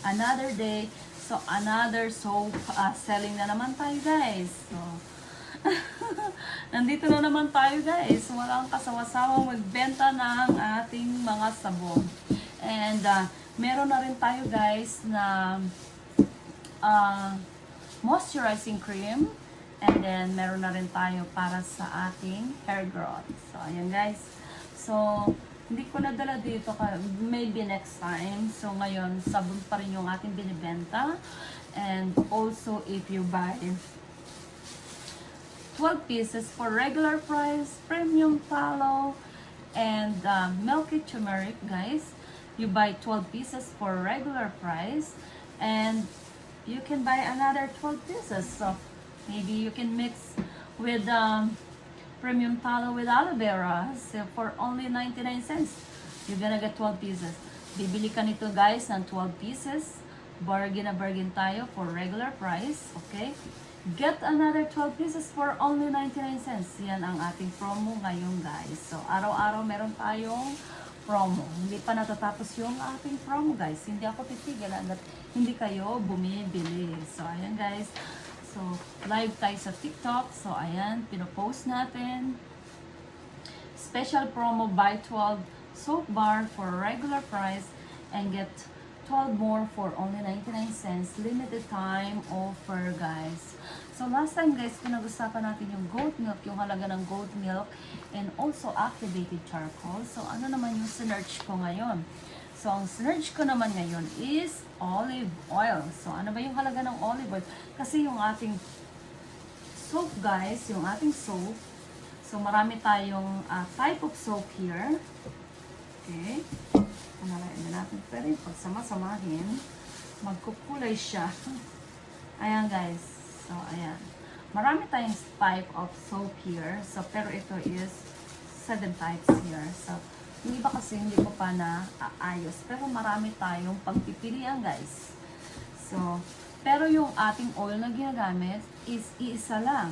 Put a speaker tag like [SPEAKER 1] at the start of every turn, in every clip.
[SPEAKER 1] Another day. So, another soap selling na naman tayo, guys. So, nandito na naman tayo, guys. Walang kasawa-sawa magbenta ng ating mga sabon. And, meron na rin tayo, guys, na moisturizing cream. And then, meron na rin tayo para sa ating hair growth. So, ayan, guys. So, hindi ko nadala dito, maybe next time. So, ngayon, sabon pa rin yung ating binibenta. And also, if you buy 12 pieces for regular price, premium tallow, and milky turmeric, guys. You buy 12 pieces for regular price, and you can buy another 12 pieces. So, maybe you can mix with premium tallow with aloe vera. So, for only 99 cents, you're gonna get 12 pieces. Bibili ka nito, guys, ng 12 pieces. Bargain na bargain tayo for regular price, okay? Get another 12 pieces for only 99 cents. Yan ang ating promo ngayon, guys. So, araw-araw meron tayong promo. Hindi pa natatapos yung ating promo, guys. Hindi ako titigil hanggat hindi kayo bumibili. So, ayan, guys. So, live tayo sa TikTok. So, ayan, pinopost natin. Special promo, buy 12 soap bar for regular price and get 12 more for only 99 cents. Limited time offer, guys. So, last time, guys, pinag-usapan natin yung goat milk, yung halaga ng goat milk, and also activated charcoal. So, ano naman yung sinerch ko ngayon? So, ang sinerch ko naman ngayon is olive oil. So, ano ba yung halaga ng olive oil? Kasi yung ating soap, guys, yung ating soap, so, marami tayong type of soap here. Okay. Panalain na natin. Pero yung pagsama-samahin, magkukulay siya. Ayan, guys. So, ayan. Marami tayong type of soap here. So, pero ito is 7 types here. So, yung iba kasi hindi ko pa na aayos. Pero marami tayong pagpipilian, guys. So, pero yung ating oil na ginagamit is iisa lang.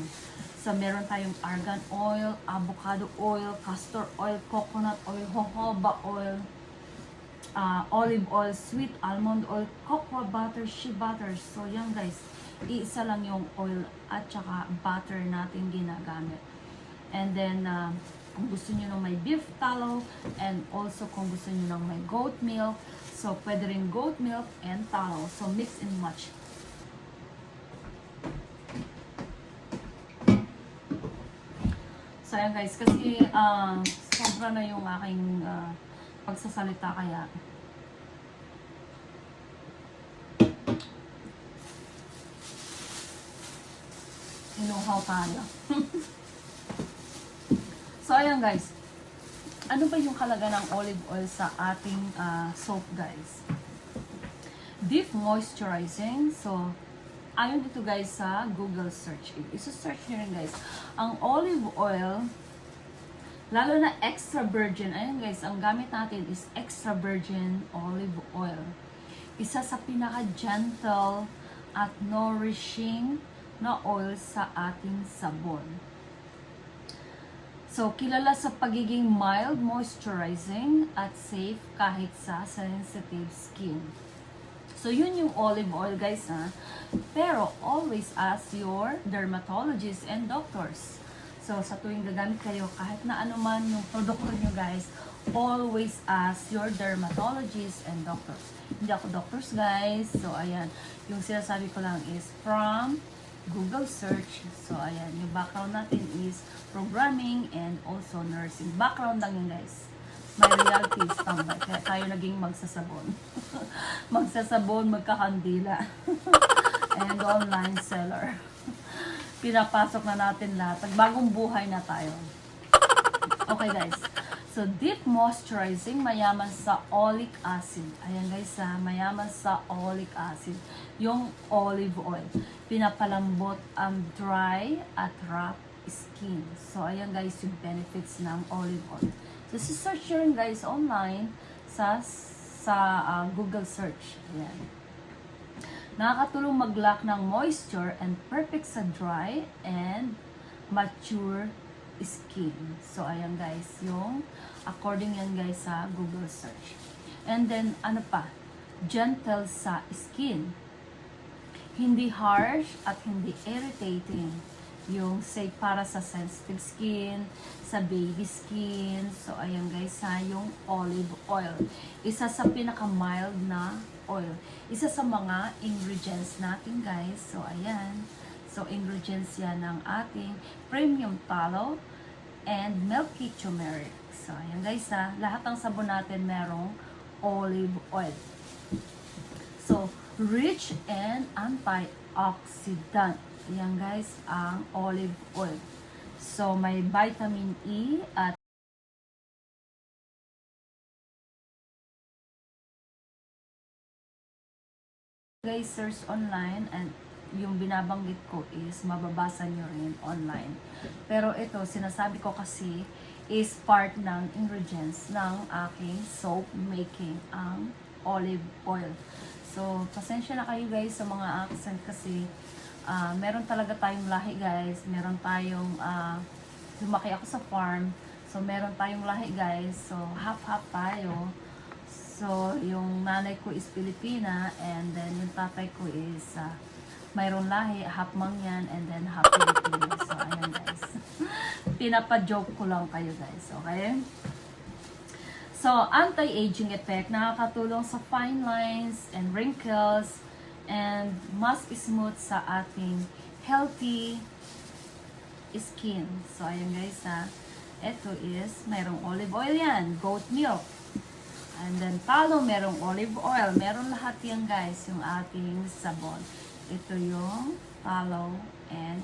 [SPEAKER 1] So, meron tayong argan oil, avocado oil, castor oil, coconut oil, jojoba oil, olive oil, sweet almond oil, cocoa butter, shea butter. So, yan, guys. Iisa lang yung oil at saka butter natin ginagamit. And then, kung gusto nyo ng may beef tallow, and also kung gusto nyo ng may goat milk, so pwede rin goat milk and tallow. So, mix and match. So, ayan, guys, kasi sobra na yung aking pagsasalita, kaya inuhaw tayo. So, ayan, guys. Ano ba yung halaga ng olive oil sa ating soap, guys? Deep moisturizing. So, ayon dito, guys, sa Google search. Isa-search nyo rin, guys. Ang olive oil, lalo na extra virgin. Ayan, guys, ang gamit natin is extra virgin olive oil. Isa sa pinaka-gentle at nourishing na oil sa ating sabon. So, kilala sa pagiging mild, moisturizing, at safe kahit sa sensitive skin. So, yun yung olive oil, guys, ha? Pero, always ask your dermatologists and doctors. So, sa tuwing gagamit kayo, kahit na ano man yung produkto nyo, guys, always ask your dermatologists and doctors. Hindi ako doctors, guys. So, ayan. Yung sinasabi ko lang is from Google search. So, ayan. Yung background natin is programming and also nursing. Background lang yun, guys. My reality is tambay. Kaya tayo naging magsasabon. Magsasabon, magkakandila. And online seller. Pinapasok na natin lahat. Bagong buhay na tayo. Okay, guys. So, deep moisturizing, mayaman sa oleic acid. Ayan, guys, mayaman sa oleic acid. Yung olive oil. Pinapalambot ang dry at rough skin. So, ayan, guys, yung benefits ng olive oil. So, search nyo rin, guys, online sa Google search. Ayan. Nakakatulong mag-lock ng moisture and perfect sa dry and mature skin. So, ayan, guys, yung according yan, guys, sa Google search. And then, ano pa? gentle sa skin. Hindi harsh at hindi irritating. Yung say para sa sensitive skin, sa baby skin. So ayan guys ha, yung olive oil. Isa sa pinaka-mild na oil. Isa sa mga ingredients natin guys. So ayan. So ingredients yan ng ating premium tallow and milky turmeric. So ayan guys ha, lahat ng sabon natin merong olive oil. So, rich and antioxidant. Yan guys, ang olive oil. So, may vitamin E at guys, search online and yung binabanggit ko is mababasa nyo rin online. Pero ito, sinasabi ko kasi is part ng ingredients ng aking soap making, ang olive oil. So, pasensya na kayo guys sa mga accent kasi meron talaga tayong lahi guys. Meron tayong, lumaki ako sa farm. So, meron tayong lahi guys. So, half-half tayo. So, yung nanay ko is Pilipina and then yung tatay ko is mayroon lahi, half Mangyan and then half Filipino. So, ayan guys. Pinapa-joke ko lang kayo guys. Okay? So, anti-aging effect, nakakatulong sa fine lines and wrinkles and mas smooth sa ating healthy skin. So, ayan guys ha. Ito is, mayroong olive oil yan, goat milk. And then, tallow, merong olive oil. Meron lahat yan guys, yung ating sabon. Ito yung tallow and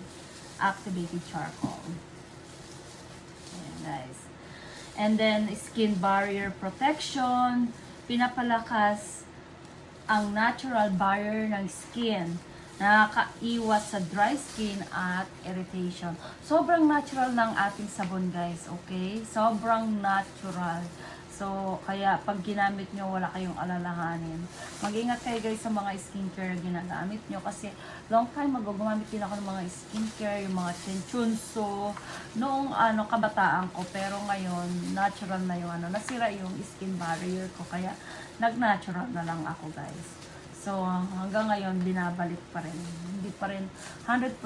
[SPEAKER 1] activated charcoal. Ayan guys. And then, skin barrier protection, pinapalakas ang natural barrier ng skin. Nakakaiwas sa dry skin at irritation. Sobrang natural ng ating sabon guys, okay? Sobrang natural. So, kaya pag ginamit nyo, wala kayong alalahanin. Mag-ingat kayo guys sa mga skincare ginagamit nyo. Kasi long time ago, gumamit din ako ng mga skincare, yung mga chinchunso, noong kabataan ko. Pero ngayon, natural na yung nasira yung skin barrier ko. Kaya nag-natural na lang ako guys. So, hanggang ngayon, binabalik pa rin. Hindi pa rin 100%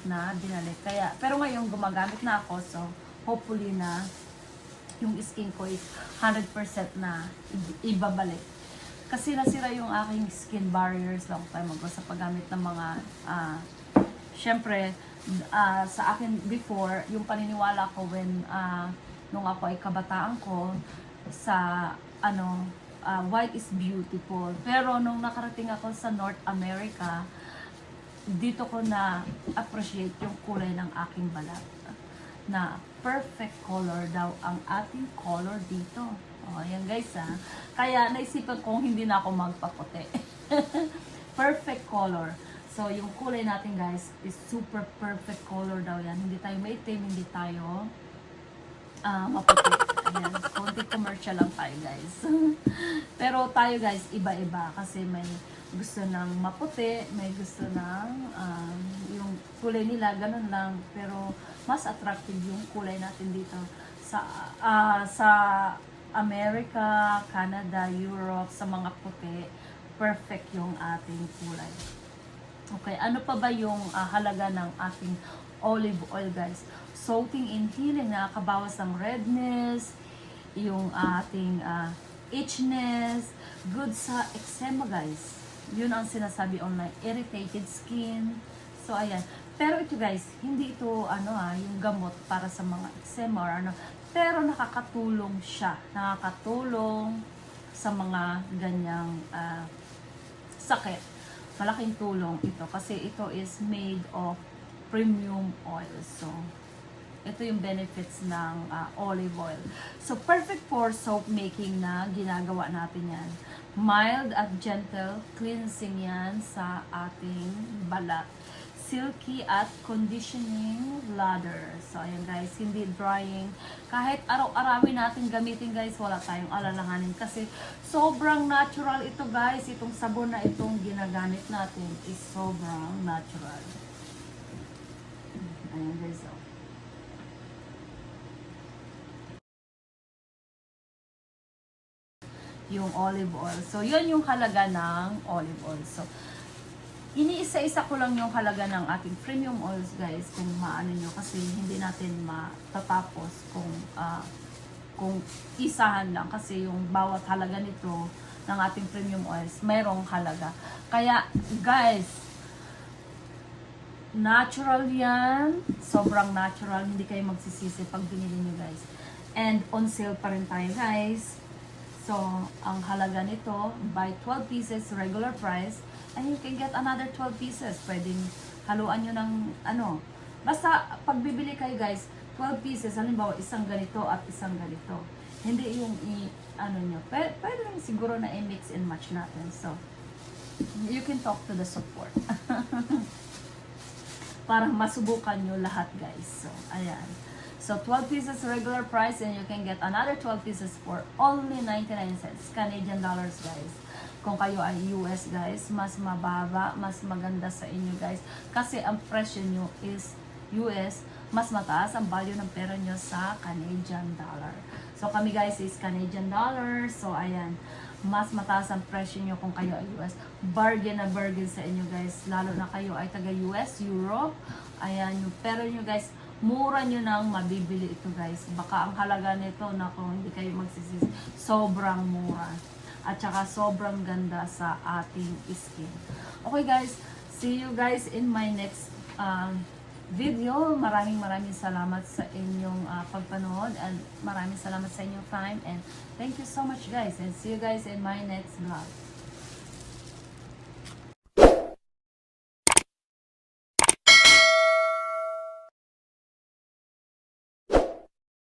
[SPEAKER 1] na binalik. Kaya, pero ngayon, gumagamit na ako. So, hopefully na yung skin ko is 100% na ibabalik. Kasi nasira yung aking skin barriers long time ago sa paggamit ng mga, syempre, sa akin before, yung paniniwala ko when, nung ako ay kabataan ko, sa, white is beautiful. Pero nung nakarating ako sa North America, dito ko na appreciate yung kulay ng aking balat. Na perfect color daw ang ating color dito. O, ayan guys ha. Kaya naisipan kong hindi na ako magpaputi. Perfect color. So, yung kulay natin guys is super perfect color daw yan. Hindi tayo maitim, hindi tayo maputi. Ayan, konti commercial lang tayo guys. Pero tayo guys, iba-iba kasi may gusto ng maputi, may gusto ng yung kulay nila, ganun lang. Pero mas attractive yung kulay natin dito sa America, Canada, Europe, sa mga puti, perfect yung ating kulay. Okay, ano pa ba yung halaga ng ating olive oil guys? Soaking in healing, nakakabawas ng redness, yung ating itchiness, good sa eczema guys. Yun ang sinasabi online, irritated skin. So ayan. Pero ito guys, hindi ito yung gamot para sa mga eczema or pero nakakatulong siya. Nakakatulong sa mga ganyang sakit. Malaking tulong ito kasi ito is made of premium oil. So ito yung benefits ng olive oil. So, perfect for soap making na ginagawa natin yan. Mild at gentle cleansing yan sa ating balat. Silky at conditioning lather. So, ayan guys, hindi drying. Kahit araw-arawin natin gamitin guys, wala tayong alalahanin. Kasi sobrang natural ito guys. Itong sabon na itong ginagamit natin is sobrang natural. Ayan guys, oh. yung olive oil. So, yun yung halaga ng olive oil. So, iniisa-isa ko lang yung halaga ng ating premium oils, guys, kung maano nyo, kasi hindi natin matatapos kung isahan lang, kasi yung bawat halaga nito ng ating premium oils mayroong halaga. Kaya guys, natural yan, sobrang natural, hindi kayo magsisisi pag binili nyo, guys. And on sale pa rin tayo, guys. So, ang halaga nito, buy 12 pieces, regular price, and you can get another 12 pieces. Pwedeng haluan nyo ng basta pagbibili kayo, guys, 12 pieces, halimbawa isang ganito at isang ganito. Hindi yung nyo. Pwede rin siguro na i-mix and match natin. So, you can talk to the support. Para masubukan nyo lahat, guys. So, ayan. So, 12 pieces regular price, and you can get another 12 pieces for only 99 cents. Canadian dollars, guys. Kung kayo ay US, guys, mas mababa, mas maganda sa inyo, guys. Kasi ang presyo nyo is US, mas mataas ang value ng pera nyo sa Canadian dollar. So, kami, guys, is Canadian dollar. So, ayan. Mas mataas ang presyo nyo kung kayo ay US. Bargain na bargain sa inyo, guys. Lalo na kayo ay taga-US, Europe. Ayan, yung pera nyo, guys, mura nyo nang mabibili ito, guys. Baka ang halaga nito, na kung hindi kayo magsisisi, sobrang mura. At saka sobrang ganda sa ating skin. Okay, guys. See you guys in my next video. Maraming salamat sa inyong pagpanood, and maraming salamat sa inyong time, and thank you so much, guys, and see you guys in my next vlog.